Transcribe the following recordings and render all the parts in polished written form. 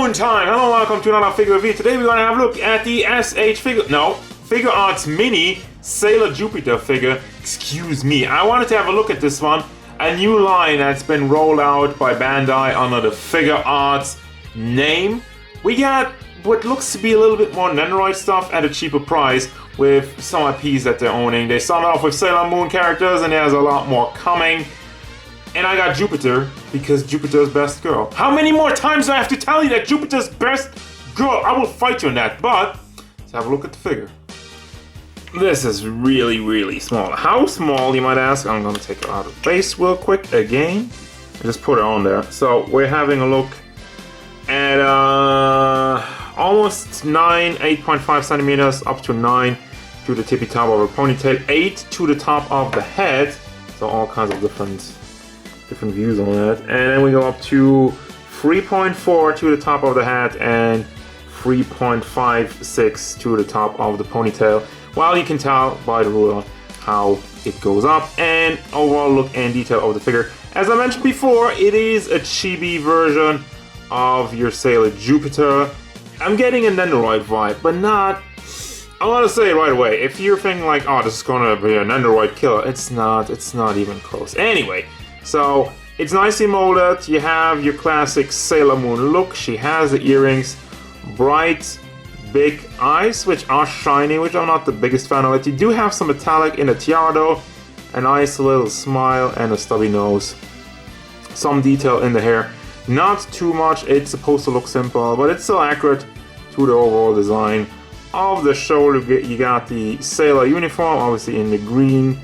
Moon time! Hello and welcome to another figure review. Today we're going to have a look at the Figuarts Mini Sailor Jupiter figure. Excuse me, I wanted to have a look at this one. A new line that's been rolled out by Bandai under the Figuarts name. We got what looks to be a little bit more Nendoroid stuff at a cheaper price with some IPs that they're owning. They started off with Sailor Moon characters and there's a lot more coming. And I got Jupiter because Jupiter's best girl. How many more times do I have to tell you that Jupiter's best girl? I will fight you on that, but let's have a look at the figure. This is really, really small. How small, you might ask? I'm gonna take her out of base real quick again. And just put her on there. So we're having a look at almost 9, 8.5 centimeters up to 9 to the tippy top of her ponytail, 8 to the top of the head. So all kinds of different views on that. And then we go up to 3.4 to the top of the head and 3.56 to the top of the ponytail. Well, you can tell by the ruler how it goes up, and overall look and detail of the figure. As I mentioned before, it is a chibi version of your Sailor Jupiter. I'm getting a Nendoroid vibe, but not... I want to say right away, if you're thinking like, oh, this is gonna be a Nendoroid killer, it's not even close. Anyway, so it's nicely molded. You have your classic Sailor Moon look. She has the earrings, bright, big eyes, which are shiny, which I'm not the biggest fan of it. You do have some metallic in the tiara though, a nice little smile and a stubby nose. Some detail in the hair. Not too much, it's supposed to look simple, but it's still accurate to the overall design of the shoulder. You got the Sailor uniform, obviously in the green.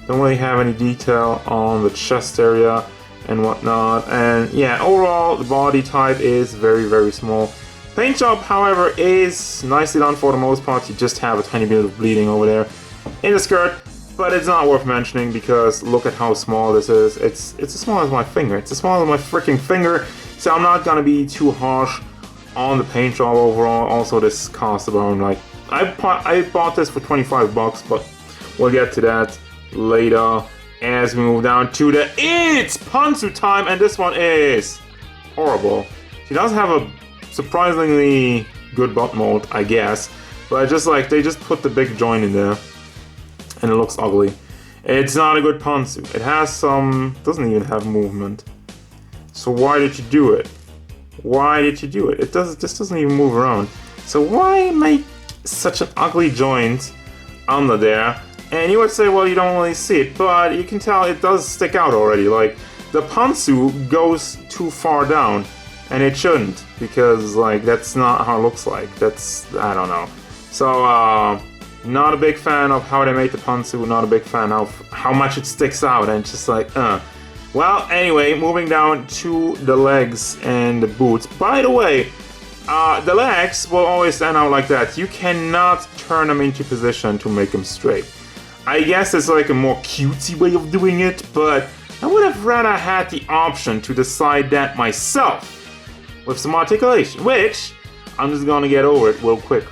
Don't really have any detail on the chest area and whatnot. And yeah, overall the body type is very, very small. Paint job, however, is nicely done for the most part. You just have a tiny bit of bleeding over there in the skirt, but it's not worth mentioning because look at how small this is. It's as small as my finger. It's as small as my freaking finger. So I'm not gonna be too harsh on the paint job overall. Also, this cost around like I bought this for 25 bucks, but we'll get to that later as we move down to the It's Pantsu time, and this one is horrible. She does have a surprisingly good butt mold, I guess, but just like they just put the big joint in there and it looks ugly. It's not a good pantsu. It has some, doesn't even have movement. So why did you do it? Why did you do it? This doesn't even move around. So why make such an ugly joint under there? And you would say, well, you don't really see it, but you can tell it does stick out already. Like the pantsu goes too far down. And it shouldn't, because like that's not how it looks like. That's, I don't know. So not a big fan of how they made the pantsu, not a big fan of how much it sticks out, and just like Well, anyway, moving down to the legs and the boots. By the way, the legs will always stand out like that. You cannot turn them into position to make them straight. I guess it's like a more cutesy way of doing it, but I would have rather had the option to decide that myself with some articulation, which I'm just gonna get over it real quick.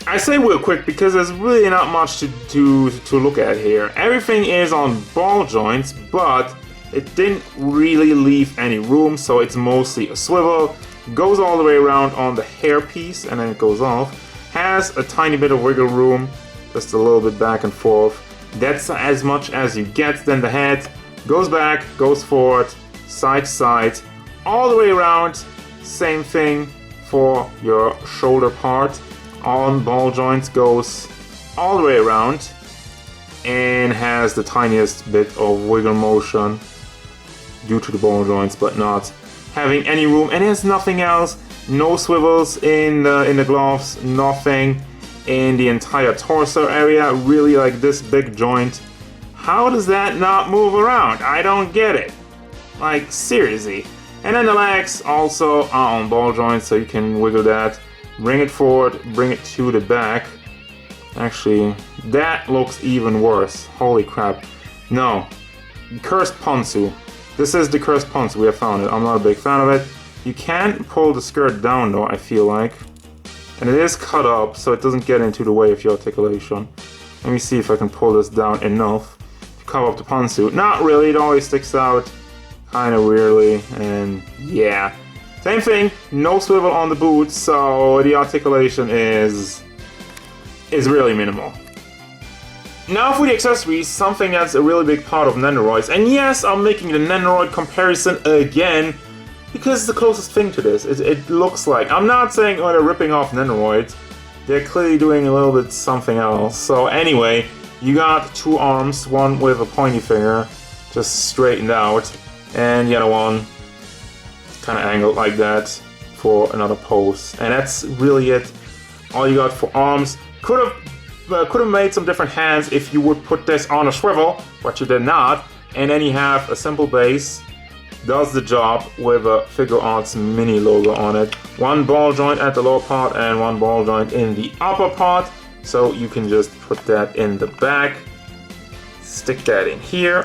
I say real quick because there's really not much to look at here. Everything is on ball joints, but it didn't really leave any room, so it's mostly a swivel. Goes all the way around on the hair piece and then it goes off. Has a tiny bit of wiggle room, just a little bit back and forth. That's as much as you get. Then the head goes back, goes forward, side to side, all the way around. Same thing for your shoulder part. On ball joints goes all the way around and has the tiniest bit of wiggle motion due to the ball joints, but not having any room. And there's nothing else. No swivels in the gloves, nothing in the entire torso area. Really, like this big joint. How does that not move around? I don't get it. Like, seriously. And then the legs also are on ball joints, so you can wiggle that. Bring it forward, bring it to the back. Actually, that looks even worse. Holy crap. No. Cursed pantsu. This is the cursed pantsu. We have found it. I'm not a big fan of it. You can pull the skirt down though, I feel like. And it is cut up, so it doesn't get into the way of your articulation. Let me see if I can pull this down enough to cover up the pantsu. Not really, it always sticks out kind of weirdly, and yeah. Same thing, no swivel on the boots, so the articulation is really minimal. Now for the accessories, something that's a really big part of Nendoroids, and yes, I'm making the Nendoroid comparison again, because it's the closest thing to this. It looks like. I'm not saying they're ripping off Nendoroids, they're clearly doing a little bit something else. So anyway, you got two arms, one with a pointy finger, just straightened out, and the other one kind of angled like that for another pose. And that's really it. All you got for arms. Could have made some different hands if you would put this on a swivel, but you did not. And then you have a simple base. Does the job with a Figuarts mini logo on it. One ball joint at the lower part and one ball joint in the upper part. So you can just put that in the back. Stick that in here.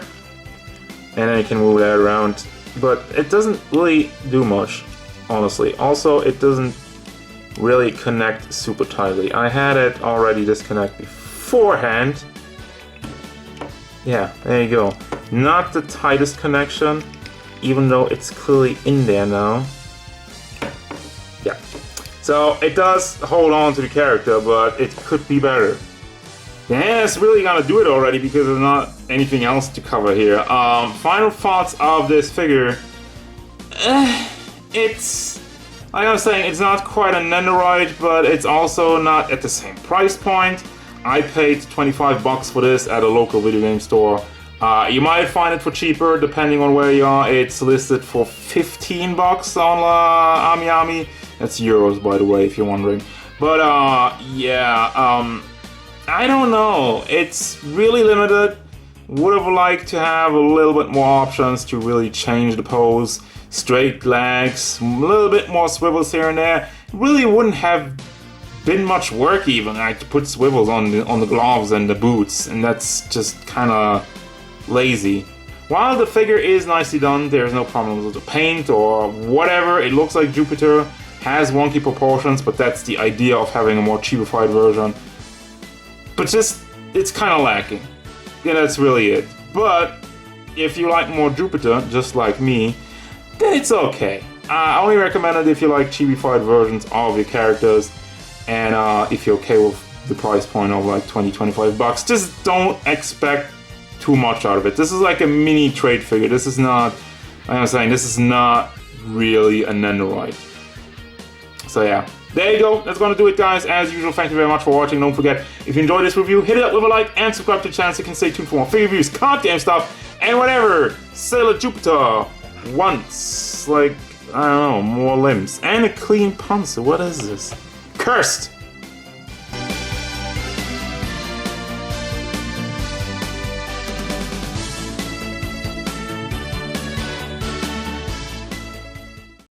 And then you can move that around. But it doesn't really do much, honestly. Also, it doesn't really connect super tightly. I had it already disconnect beforehand. Yeah, there you go. Not the tightest connection, even though it's clearly in there now. Yeah. So it does hold on to the character, but it could be better. Yeah, it's really gonna do it already because there's not anything else to cover here. Final thoughts of this figure. It's, like I was saying, it's not quite a Nendoroid, but it's also not at the same price point. I paid 25 bucks for this at a local video game store. You might find it for cheaper depending on where you are. It's listed for 15 bucks on AmiAmi. That's euros, by the way, if you're wondering. But yeah, I don't know. It's really limited. Would have liked to have a little bit more options to really change the pose. Straight legs, a little bit more swivels here and there. Really wouldn't have been much work even, like to put swivels on the gloves and the boots, and that's just kind of lazy. While the figure is nicely done, there's no problems with the paint or whatever. It looks like Jupiter, has wonky proportions, but that's the idea of having a more cheapified version. But just, it's kind of lacking. Yeah, that's really it. But if you like more Jupiter, just like me, then it's okay. I only recommend it if you like cheapified versions of your characters, and if you're okay with the price point of like 20-25 bucks. Just don't expect too much out of it. This is like a mini trade figure. This is not, like I'm saying, this is not really a Nendoroid. So yeah, there you go. That's gonna do it, guys. As usual, thank you very much for watching. Don't forget, if you enjoyed this review, hit it up with a like and subscribe to the channel so you can stay tuned for more figure reviews, card game stuff, and whatever. Sailor Jupiter once, like, I don't know, more limbs and a clean pencil. What is this? Cursed.